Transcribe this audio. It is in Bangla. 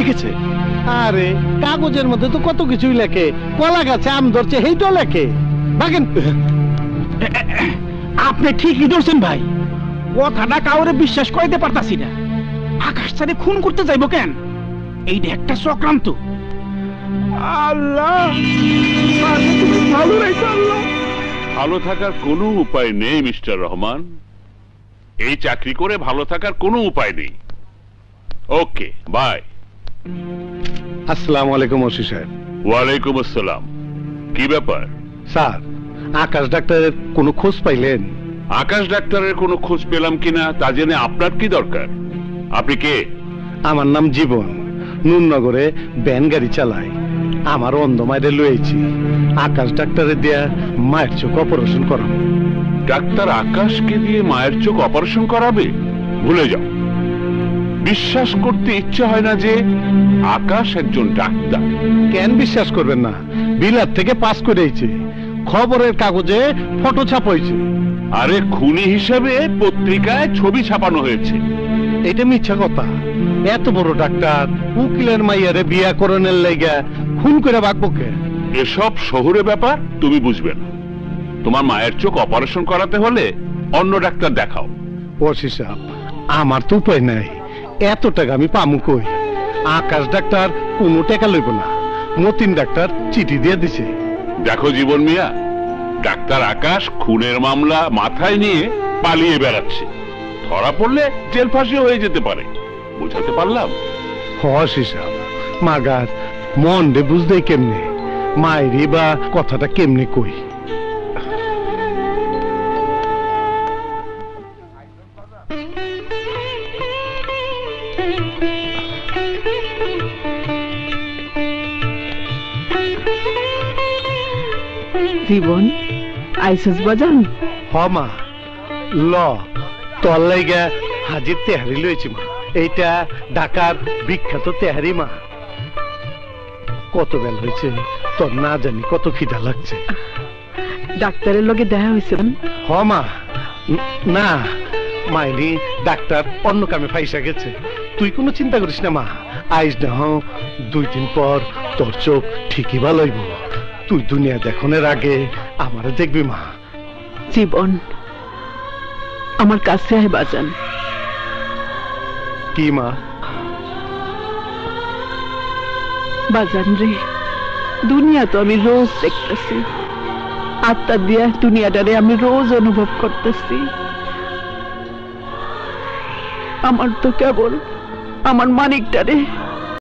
লিখেছে? আরে কাগজের মধ্যে তো কত কিছুই লেখে, কলা গাছে আম ধরছে সেইটাও লেখে। বাগেন আপনি ঠিকই ধরছেন ভাই, কথাটা কাউরে বিশ্বাস করাইতে পারতাছি না। আকাশ স্যারে খুন করতে যাইব কেন? এইটা একটা চক্রান্ত। আল্লাহ তুমি ভালো রাখো আল্লাহ। ভালো থাকার কোনো উপায় নেই মিস্টার রহমান, এই চাকরি করে ভালো থাকার কোনো উপায় নেই। Okay bye. আসসালামু আলাইকুম ওসি সাহেব। ওয়ালাইকুম আসসালাম। কি ব্যাপার? স্যার, আকাশ ডাক্তারের কোনো খোঁজ পাইলেন? আকাশ ডাক্তারের কোনো খোঁজ পেলাম কিনা তা জেনে আপনার কি দরকার? আপনি কে? আমার নাম জীবন, নুননগরে ভ্যান গাড়ি চালাই। আমার অন্ধ মায়েরে লয়েছি, আকাশ ডাক্তারের দিয়া মায়ের চোখ অপারেশন করাবো। ডাক্তার আকাশকে দিয়ে মায়ের চোখ অপারেশন করাবে? ভুলে যাও, বিশ্বাস করতে ইচ্ছে হয় না যে আকাশ একজন ডাক্তার। কেন বিশ্বাস করবেন না? বিলাত থেকে পাস করেছে, খবরের কাগজে ফটো ছাপাইছে। আরে খুনি হিসেবে পত্রিকায় ছবি ছাপানো হয়েছে। এটা মিথ্যা কথা। এত বড় ডাক্তার উকিলের মাইয়ারে বিয়া করণের লাইগা খুন করে বাকবকে? এসব শহুরে ব্যাপার তুমি বুঝবে না। তোমার মায়ের চোখ অপারেশন করাতে হলে অন্য ডাক্তার দেখাও। ওসি সাহেব, আমার তো উপায় নাই, এত টাকা আমি পামু কই? আকাশ ডাক্তার কোনো টাকা লইব না, মতিন ডাক্তার চিঠি দিয়ে দিছে। দেখো জীবন মিয়া, ডাক্তার আকাশ খুনের মামলা মাথায় নিয়ে পালিয়ে বেড়াচ্ছে। ধরা পড়লে জেল ফাঁসি হয়ে যেতে পারে। বুঝাতে পারলাম? ওসি সাহেব, মাগার মন রে বুঝতে কেমনে, মায়েরই বা কথাটা কেমনে কই? জীবন আইসস বাজান? হ মা, ল তোর লাইগা হাজির তেহারি লইছি মা। এইটা ঢাকার বিখ্যাত তেহারি মা। কত বেল হয়েছে তোর না জানি, কত খিদা লাগছে। ডাক্তারের লগে দেখা হয়েছে? হ মা, না মাইনি ডাক্তার অন্য কামে ফাইসা গেছে। তুই কোনো চিন্তা করিস না মা, আইস না 2 দিন পর তোর চোখ ঠিকই ভালো হইব। তুই দুনিয়া দেখনের আগে আমারে দেখবি মা। জীবন আমার কাছে আয় বাজান। কি মা? বাজান রে, দুনিয়া তো আমি রোজ দেখতেছি, আত্মা দিয়া দুনিয়াটারে আমি রোজ অনুভব করতেছি। আমার তো কেবল আমার মানিকটারে